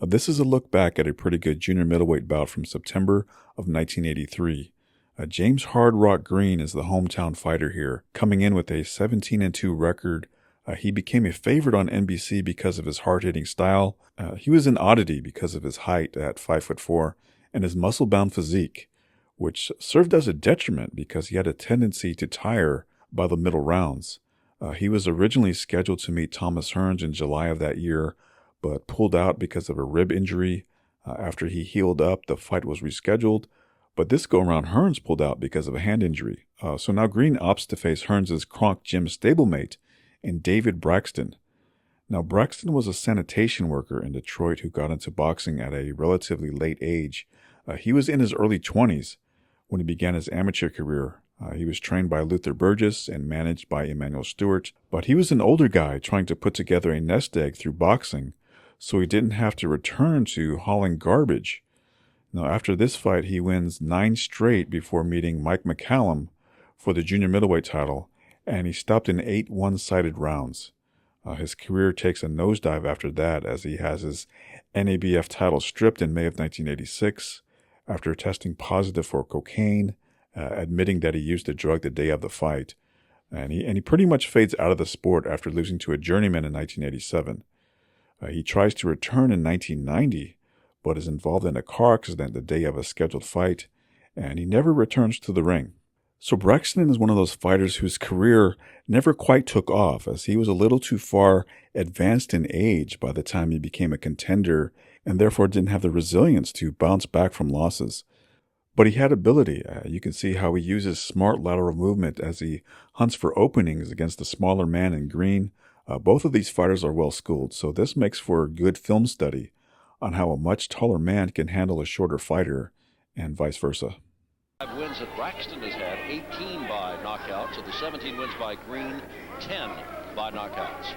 This is a look back at a pretty good junior middleweight bout from September of 1983. James Hard Rock Green is the hometown fighter here, coming in with a 17-2 record. He became a favorite on NBC because of his hard-hitting style. He was an oddity because of his height at 5'4" and his muscle-bound physique, which served as a detriment because he had a tendency to tire by the middle rounds. He was originally scheduled to meet Thomas Hearns in July of that year, but pulled out because of a rib injury. After he healed up, the fight was rescheduled, but this go-around Hearns pulled out because of a hand injury. So now Green opts to face Hearns' Kronk Gym stablemate in David Braxton. Now, Braxton was a sanitation worker in Detroit who got into boxing at a relatively late age. He was in his early 20s when he began his amateur career. He was trained by Luther Burgess and managed by Emmanuel Stewart, but he was an older guy trying to put together a nest egg through boxing, so he didn't have to return to hauling garbage. Now, after this fight, he wins 9 straight before meeting Mike McCallum for the junior middleweight title, and he stopped in 8 one-sided rounds. His career takes a nosedive after that, as he has his NABF title stripped in May of 1986 after testing positive for cocaine, admitting that he used the drug the day of the fight. And he pretty much fades out of the sport after losing to a journeyman in 1987. He tries to return in 1990, but is involved in a car accident the day of a scheduled fight, and he never returns to the ring. So Braxton is one of those fighters whose career never quite took off, as he was a little too far advanced in age by the time he became a contender, and therefore didn't have the resilience to bounce back from losses. But he had ability. You can see how he uses smart lateral movement as he hunts for openings against the smaller man in Green. Both of these fighters are well schooled, so this makes for a good film study on how a much taller man can handle a shorter fighter, and vice versa. 5 wins that Braxton has had, 18 by knockouts, of the 17 wins by Green, 10 by knockouts.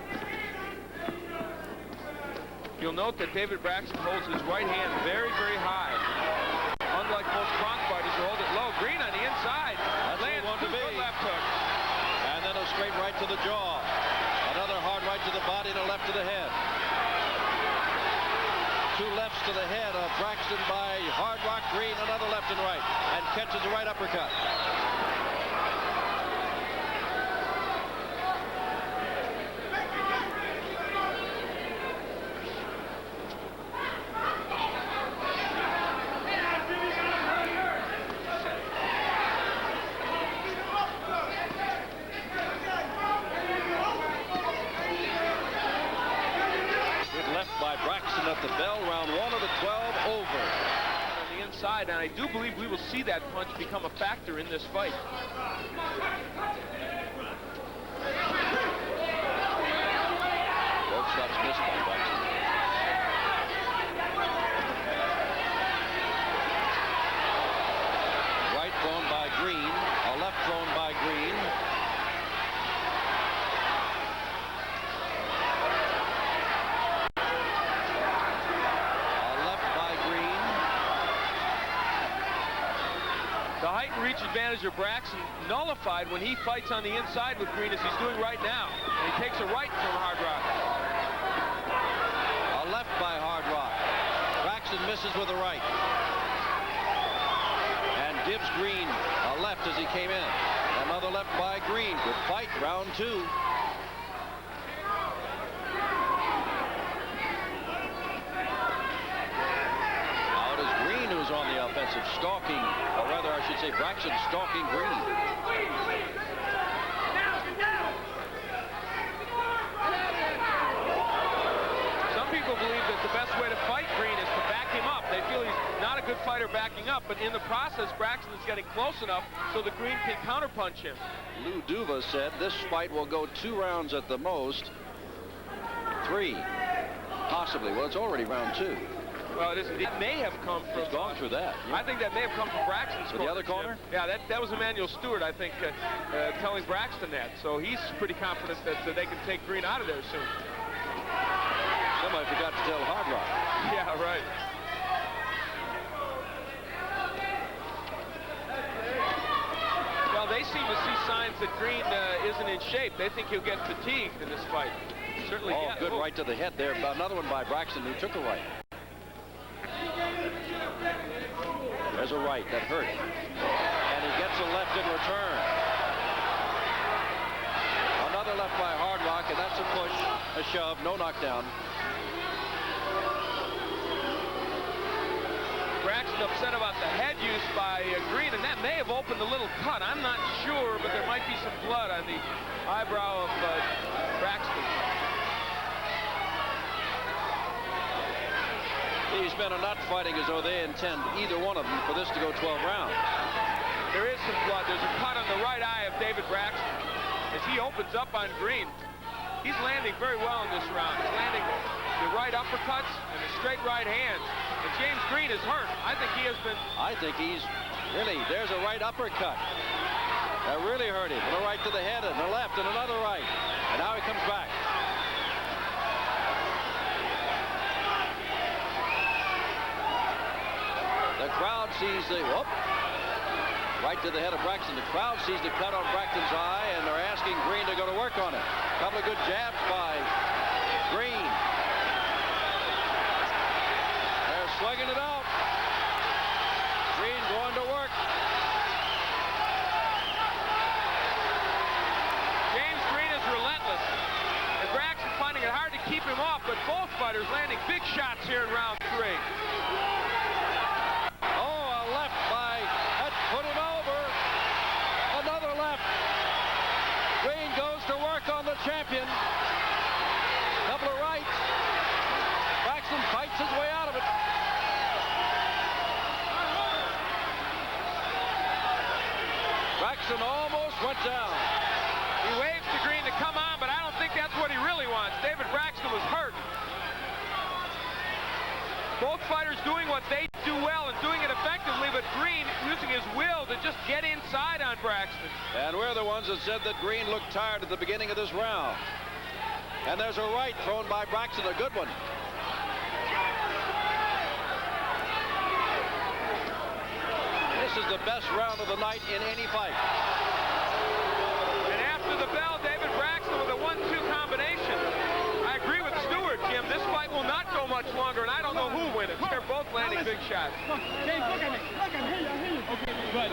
You'll note that David Braxton holds his right hand very, very high. Unlike most Kronk fighters who hold it low. Green on the inside. That's lands one to be. left hook. And then a straight right to the jaw. Another hard right to the body and a left to the head. 2 lefts to the head of Braxton by Hard Rock Green, another left and right, and catches a right uppercut. At the bell, round 1 of the 12 over. On the inside, and I do believe we will see that punch become a factor in this fight. Both shots missed by Braxton. Right thrown by Green, a left thrown by Green. The height and reach advantage of Braxton nullified when he fights on the inside with Green, as he's doing right now. And he takes a right from Hard Rock. A left by Hard Rock. Braxton misses with a right. And gives Green a left as he came in. Another left by Green. Good fight, round 2. On the offensive, stalking, or rather I should say Braxton stalking Green. Some people believe that the best way to fight Green is to back him up. They feel he's not a good fighter backing up, but in the process Braxton is getting close enough so that Green can counterpunch him. Lou Duva said this fight will go 2 rounds at the most. 3 possibly. Well, it's already round 2. Well, it may have come from... He's gone through that. I think that may have come from Braxton's corner. The other corner? Yeah, that was Emmanuel Stewart, I think, telling Braxton that. So he's pretty confident that they can take Green out of there soon. Somebody forgot to tell Hard Rock. Yeah, right. Well, they seem to see signs that Green isn't in shape. They think he'll get fatigued in this fight. Certainly. Oh, good right to the head there. Another one by Braxton, who took a right. There's a right that hurt. And he gets a left in return. Another left by Hard Rock, and that's a push, a shove, no knockdown. Braxton upset about the head use by Green, and that may have opened a little cut. I'm not sure, but there might be some blood on the eyebrow of Braxton. These men are not fighting as though they intend, either one of them, for this to go 12 rounds. There is some blood. There's a cut on the right eye of David Braxton as he opens up on Green. He's landing very well in this round. He's landing the right uppercuts and the straight right hands. And James Green is hurt. I think he has been... I think he's really, there's a right uppercut. That really hurt him. And a right to the head and a left and another right. And now he comes back. The crowd sees the, whoop, right to the head of Braxton. The crowd sees the cut on Braxton's eye, and they're asking Green to go to work on it. A couple of good jabs by Green. They're slugging it out. Green going to work. James Green is relentless. And Braxton finding it hard to keep him off, but both fighters landing big shots here in round 3. Champion. Couple of rights. Braxton fights his way out of it. Braxton almost went down. He waves to Green to come on, but I don't think that's what he really wants. David Braxton was hurt. Both fighters doing what they do well and doing it effectively, but Green using his will to just get inside on Braxton. And we're the ones that said that Green looked tired at the beginning of this round. And there's a right thrown by Braxton, a good one. This is the best round of the night in any fight. And after the bell, David Braxton with a 1-2 combination. I agree with Stewart, Jim. This fight will not go much longer, and I don't know who wins. They're both landing big shots. James, look at me. Look at me. I hear you. Okay, good.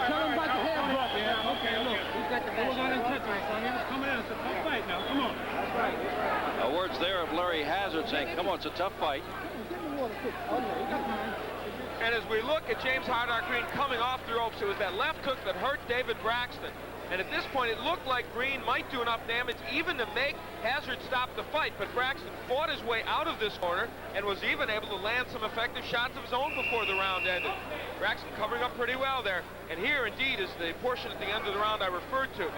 Tell him about the head drop. Yeah, okay, look. He's got the best. We're not in touch right, son. He was coming in. It's a tough fight now. Come on. That's right. Words there of Larry Hazard saying, come on, it's a tough fight. And as we look at James Hard Rock Green coming off the ropes, it was that left hook that hurt David Braxton. And at this point, it looked like Green might do enough damage even to make Hazard stop the fight. But Braxton fought his way out of this corner and was even able to land some effective shots of his own before the round ended. Braxton covering up pretty well there. And here, indeed, is the portion at the end of the round I referred to.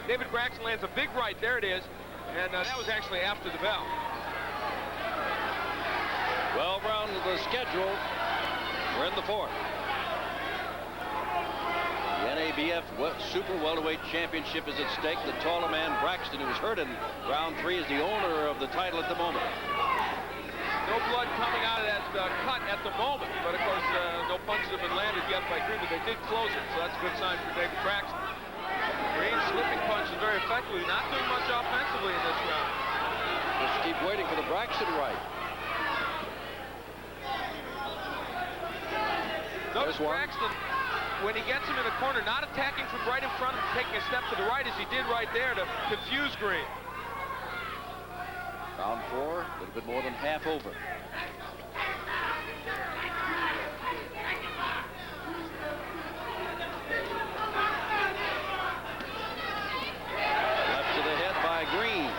David Braxton lands a big right. There it is. And that was actually after the bell. 12 rounds of the schedule. We're in the 4th. The NABF Super Welterweight Championship is at stake. The taller man, Braxton, who was hurt in round 3, is the owner of the title at the moment. No blood coming out of that cut at the moment, but of course no punches have been landed yet by Green, but they did close it, so that's a good sign for David Braxton. Green slipping punches very effectively, not doing much offensively in this round. Just keep waiting for the Braxton right. Notice Braxton, when he gets him in the corner, not attacking from right in front of him, taking a step to the right as he did right there to confuse Green. Round 4, a little bit more than half over. Left to the head by Green.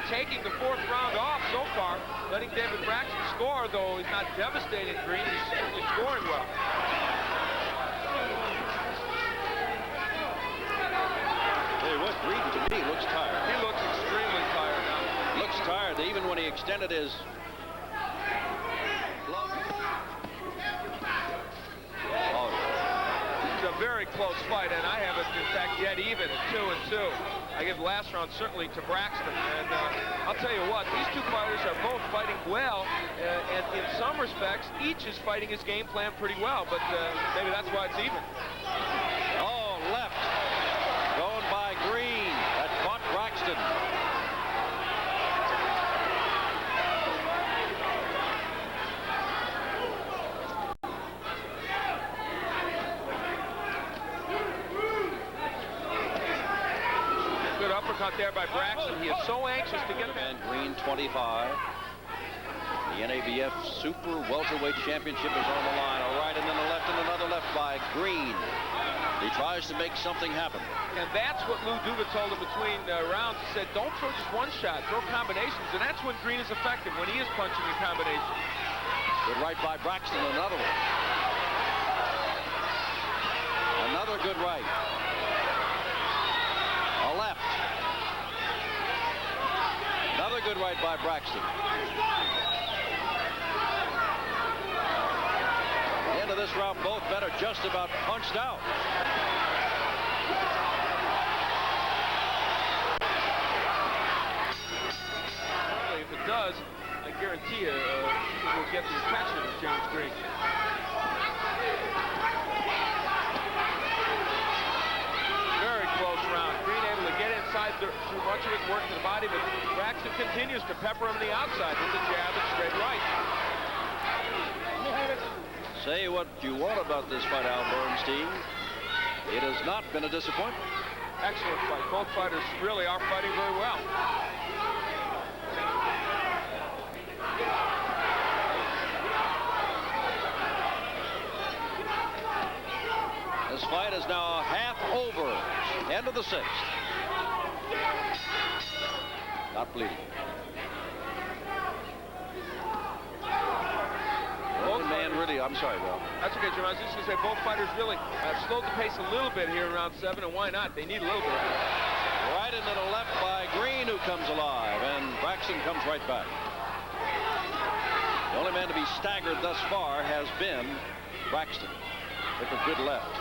Taking the 4th round off so far, letting David Braxton score, though he's not devastating Green, he's certainly scoring well. Hey, what Green to me looks tired. He looks extremely tired now. Looks tired, even when he extended his glove very close fight, and I have it, in fact, dead even at 2-2. I give the last round certainly to Braxton, and I'll tell you what, these two fighters are both fighting well, and in some respects, each is fighting his game plan pretty well, but maybe that's why it's even. Oh, left. Going by Green. That caught Braxton. Good uppercut there by Braxton. He is so anxious to get And Green 25. The NABF Super Welterweight Championship is on the line. A right and then a left and another left by Green. He tries to make something happen. And that's what Lou Duva told him between rounds. He said, don't throw just one shot, throw combinations. And that's when Green is effective, when he is punching in combinations. Good right by Braxton, another one. Another good right. A left. Another good right by Braxton. At the end of this round, both men are just about punched out. If it does, I guarantee you it will get the attention of James Green. Very close round. Green able to get inside through much of it and work to the body, but Braxton continues to pepper him on the outside with the jab and straight right. Say what you want about this fight, Al Bernstein. It has not been a disappointment. Excellent fight. Both fighters really are fighting very well. This fight is now half over. End of the sixth. Not bleeding. Both man really, I'm sorry, Will. That's okay, Jim. I was just going to say both fighters really slowed the pace a little bit here in round 7, and why not? They need a little bit. Right and then a left by Green, who comes alive, and Braxton comes right back. The only man to be staggered thus far has been Braxton. Took a good left.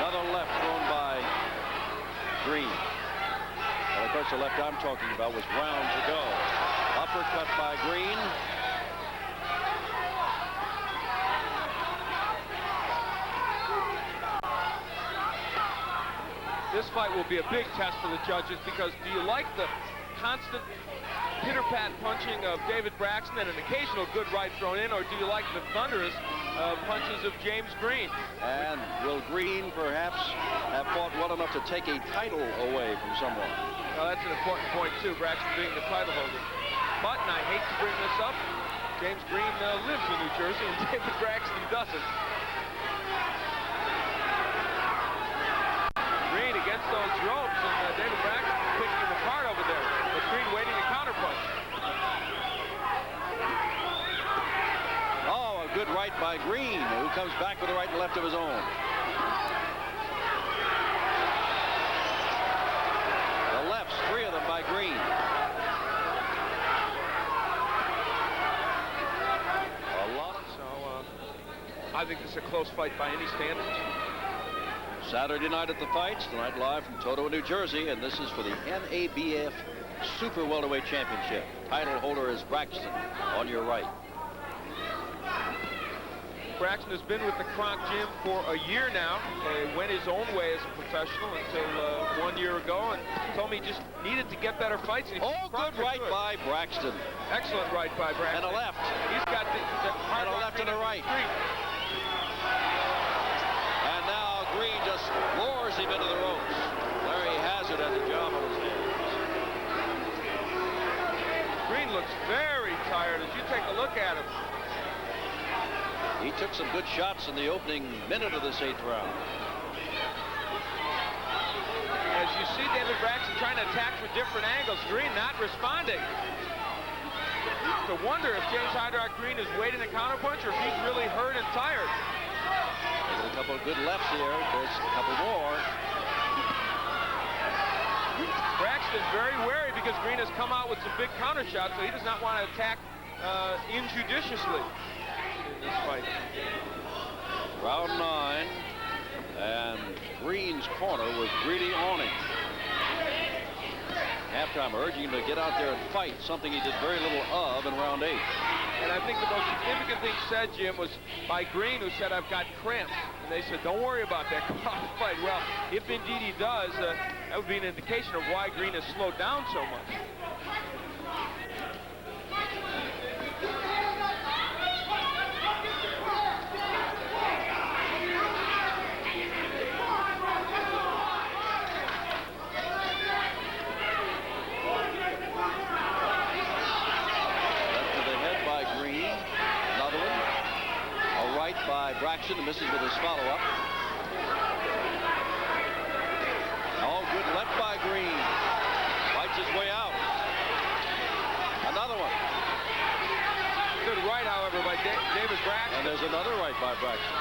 Another left thrown by Green. And of course, the left I'm talking about was rounds ago. Uppercut by Green. This fight will be a big test for the judges, because do you like the constant pitter-pat punching of David Braxton and an occasional good right thrown in, or do you like the thunderous punches of James Green? And will Green perhaps have fought well enough to take a title away from someone? Well, that's an important point, too, Braxton being the title holder. But, and I hate to bring this up, James Green lives in New Jersey, and David Braxton doesn't. Green against those ropes, and David Braxton picking him apart over there, but Green waiting to counterpunch. Oh, a good right by Green, who comes back with a right and left of his own. The lefts, 3 of them by Green. A lot. So, I think this is a close fight by any standards. Saturday night at the fights, tonight live from Totowa, New Jersey, and this is for the NABF Super Welterweight Championship. Title holder is Braxton, on your right. Braxton has been with the Kronk Gym for a year now. He went his own way as a professional until 1 year ago, and told me he just needed to get better fights. And oh, good right by Braxton. Excellent right by Braxton. And a left. He's got the and a left and a right. And now Green just roars him into the ropes. Larry Hazard has a job on his hands. Green looks very tired as you take a look at him. He took some good shots in the opening minute of this 8th round. As you see David Braxton trying to attack from different angles, Green not responding. To wonder if James Hydrock Green is waiting to counterpunch or if he's really hurt and tired. There's a couple of good lefts here. There's a couple more. Braxton very wary because Green has come out with some big counter shots, so he does not want to attack injudiciously in this fight. Round 9. And Green's corner was really on him. Halftime urging him to get out there and fight, something he did very little of in round 8. And I think the most significant thing said, Jim, was by Green, who said, "I've got cramps." And they said, "Don't worry about that. Come out and fight." Well, if indeed he does, that would be an indication of why Green has slowed down so much. By Braxton, and misses with his follow-up. Oh, good left by Green. Fights his way out. Another one. Good right, however, by David Braxton. And there's another right by Braxton.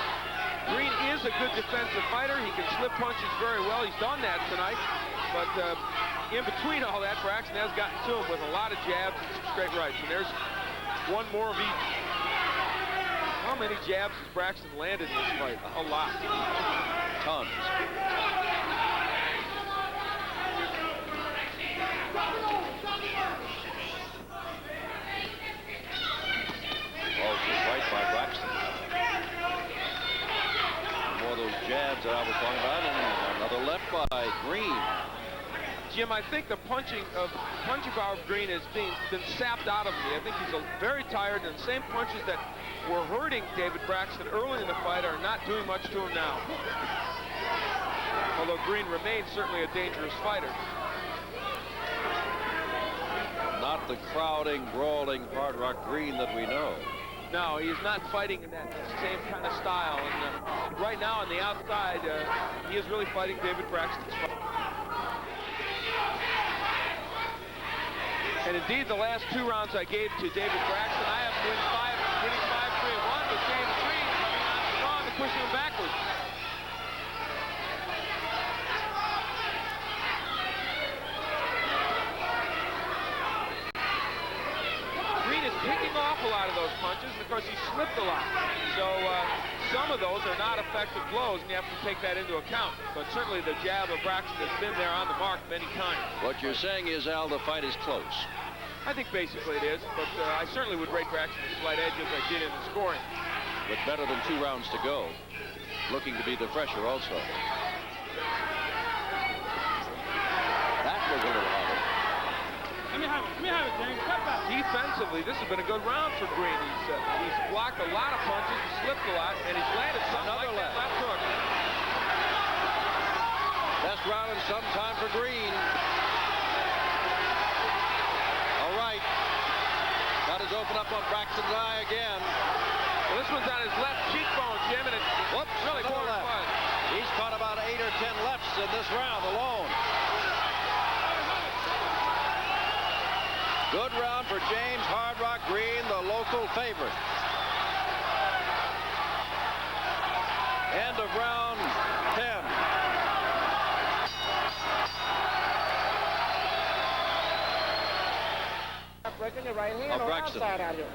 Green is a good defensive fighter. He can slip punches very well. He's done that tonight. But in between all that, Braxton has gotten to him with a lot of jabs and some straight rights. And there's one more of each. How many jabs has Braxton landed in this fight? A lot. Tons. Oh, good right by Braxton. More of those jabs that I was talking about, and another left by Green. Jim, I think the punching power of Green has been sapped out of me. I think he's very tired, and the same punches that were hurting David Braxton early in the fight are not doing much to him now. Although Green remains certainly a dangerous fighter. Not the crowding, brawling, hard rock Green that we know. No, he is not fighting in that same kind of style. And right now on the outside, he is really fighting David Braxton's fight. And indeed, the last 2 rounds I gave to David Braxton, I have winning 5-3-1 with James Green coming on strong and pushing him backwards. Green is picking off a lot of those punches, and of course he slipped a lot. So some of those are not effective blows, and you have to take that into account. But certainly the jab of Braxton has been there on the mark many times. What you're saying is, Al, the fight is close. I think basically it is, but I certainly would rate Braxton a slight edge as I did in the scoring. With better than 2 rounds to go. Looking to be the fresher also. That was a little harder. Let me have it, James. Step back. Defensively, this has been a good round for Green. He's blocked a lot of punches, he's slipped a lot, and he's landed something Another like that left hook. Best round in some time for Green. All right. Got his open up on Braxton's eye again. Well, this one's on his left cheekbone, Jim, and it's really more left. fun. He's caught about 8 or 10 lefts in this round alone. Good round for James Hard Rock Green, the local favorite. End of round 10. Breaking your right hand Oh, on Braxton. outside out here.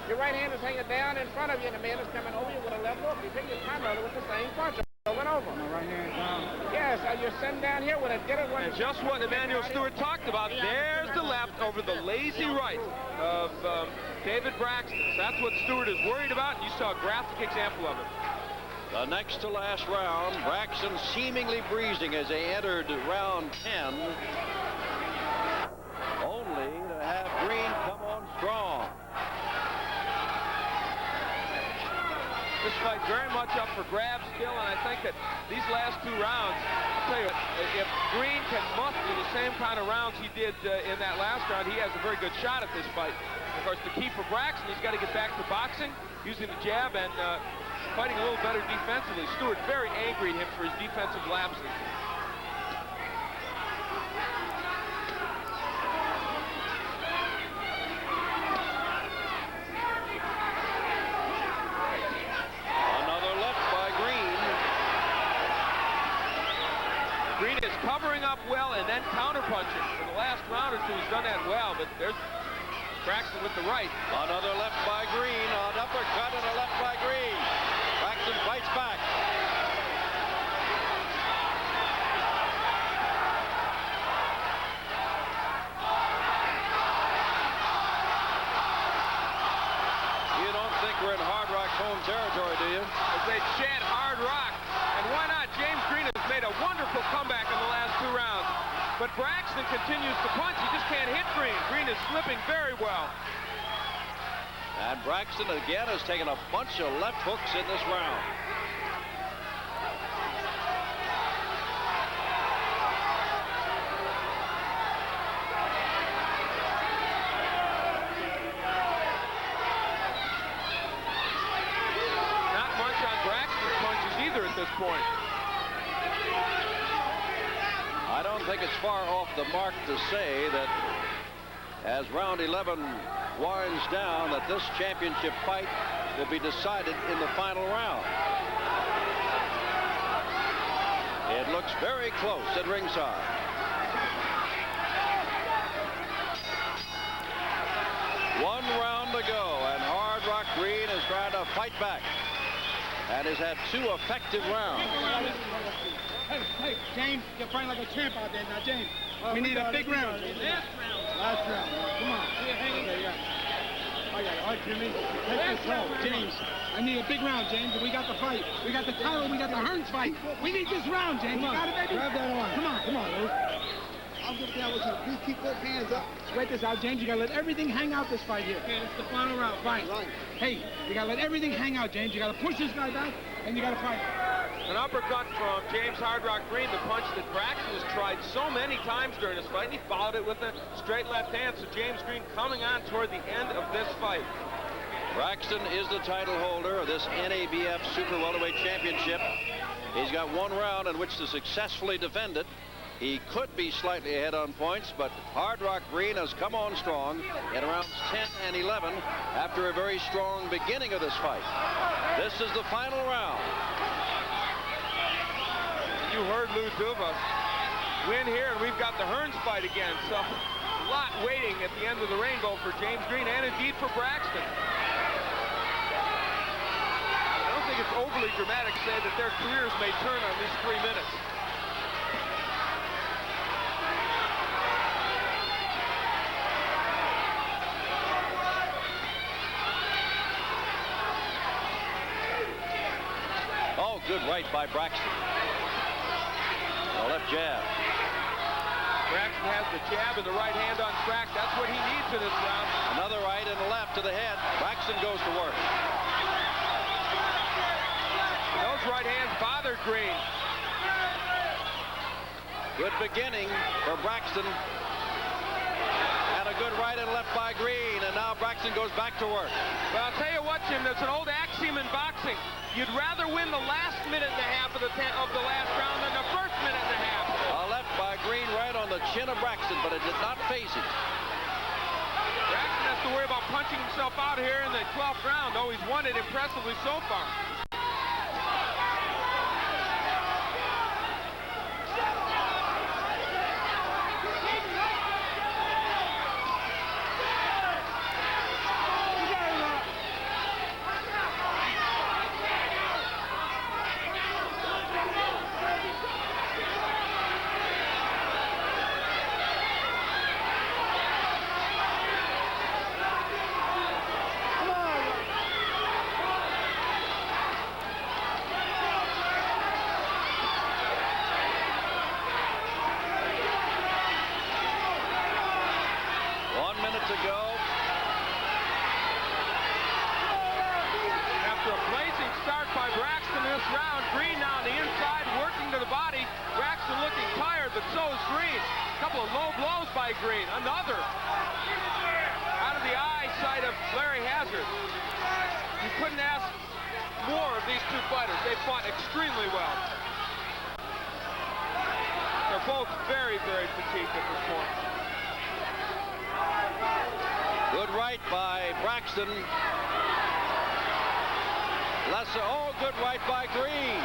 Your right hand is hanging down in front of you, and the man is coming over you with a left hook. You take your time out with the same punch over and over. My right hand down. Yes, you're sitting down here with a get it one. And just what Emmanuel Stewart talked about, there's the left over the lazy right of David Braxton. So that's what Stewart is worried about, and you saw a graphic example of it. The next to last round, Braxton seemingly breezing as they entered round 10. Only to have Green come on strong. This fight very much up for grabs still, and I think that these last 2 rounds, I'll tell you, if Green can muster the same kind of rounds he did in that last round, he has a very good shot at this fight. Of course, the key for Braxton, he's got to get back to boxing, using the jab, and fighting a little better defensively. Stewart very angry at him for his defensive lapses. Covering up well and then counter-punching. For the last round or 2, he's done that well, but there's Braxton with the right. Another left by Green, an uppercut and a left by Green. Braxton fights back. home territory, do you? As they chant hard rock. And why not? James Green has made a wonderful comeback in the last 2 rounds. But Braxton continues to punch. He just can't hit Green. Green is slipping very well. And Braxton again has taken a bunch of left hooks in this round. Not much on Braxton's punches either at this point. I don't think it's far off the mark to say that as round 11 winds down, that this championship fight will be decided in the final round. It looks very close at ringside. One round to go, and Hard Rock Green is trying to fight back and has had 2 effective rounds. Hey, James, you're fighting like a champ out there now, James. We need a big round. Last round. Come on. Okay, yeah. All right, Jimmy. Take this home. James, I need a big round, James. We got the fight. We got the title. We got the Hearns fight. We need this round, James. You got it, baby? Grab that on. Come on, Luke. I'll get down with you. Please keep those hands up. Sweat this out, James. You gotta let everything hang out this fight here. Okay, it's the final round. Fine. Right. Hey, you gotta let everything hang out, James. You gotta push this guy back, and you gotta fight. An uppercut from James Hard Rock Green, the punch that Braxton has tried so many times during this fight, and he followed it with a straight left hand. So James Green coming on toward the end of this fight. Braxton is the title holder of this NABF Super Welterweight Championship. He's got 1 round in which to successfully defend it. He could be slightly ahead on points, but Hard Rock Green has come on strong in rounds 10 and 11 after a very strong beginning of this fight. This is the final round. You heard Lou Duva win here, and we've got the Hearns fight again. So a lot waiting at the end of the rainbow for James Green and indeed for Braxton. I don't think it's overly dramatic to say that their careers may turn on these 3 minutes. Oh, good right by Braxton. A left jab. Braxton has the jab and the right hand on track. That's what he needs in this round. Another right and a left to the head. Braxton goes to work. Those right hands bothered Green. Good beginning for Braxton. And a good right and left by Green. And now Braxton goes back to work. Well, I'll tell you what, Jim, there's an old axiom in boxing. You'd rather win the last minute and a half of the last round than the first minute and a half. A left by Green right on the chin of Braxton, but it did not phase him. Braxton has to worry about punching himself out here in the 12th round, though he's won it impressively so far. Green, another out of the eyesight of Larry Hazard. You couldn't ask more of these 2 fighters. They fought extremely well. They're both very, very fatigued at this point. Good right by Braxton. Oh, good right by Green.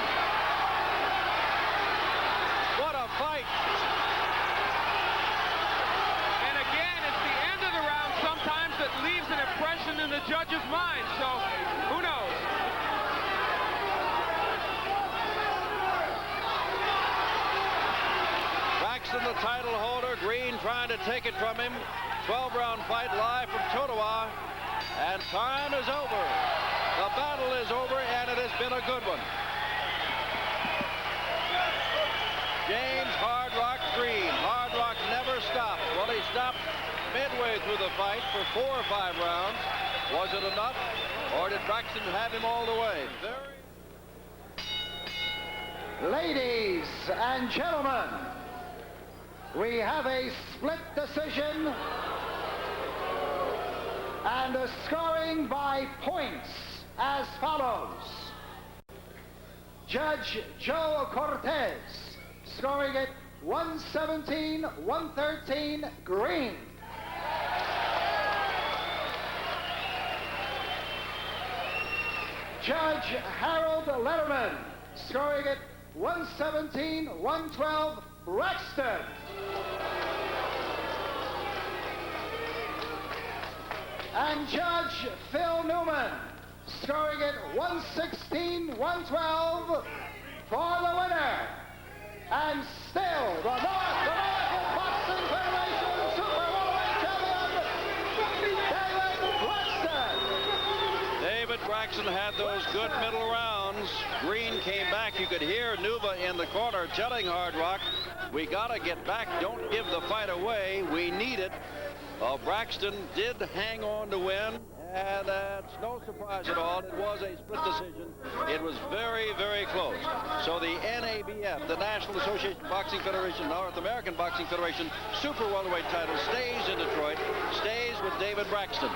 What a fight. That leaves an impression in the judge's mind, so who knows? Braxton, the title holder. Green trying to take it from him. 12-round fight live from Totowa, and time is over. The battle is over, and it has been a good one. James Hard Rock Green. Hard Rock never stopped. Well, he stopped midway through the fight for 4 or 5 rounds. Was it enough, or did Braxton have him all the way? Ladies and gentlemen, we have a split decision and a scoring by points as follows. Judge Joe Cortez scoring it 117-113 green. Judge Harold Letterman scoring it 117-112 Braxton. And Judge Phil Newman scoring it 116-112 for the winner. And still the North American Boxing Federation Super Middleweight Champion, David Braxton. David Braxton had those good middle rounds. Green came back. You could hear Nuva in the corner telling Hard Rock, we got to get back. Don't give the fight away. We need it. Braxton did hang on to win, and it's no surprise at all. It was a split decision. It was very, very close. So the NABF, the National Association of Boxing Federation, North American Boxing Federation Super Welterweight title stays in Detroit, stays with David Braxton.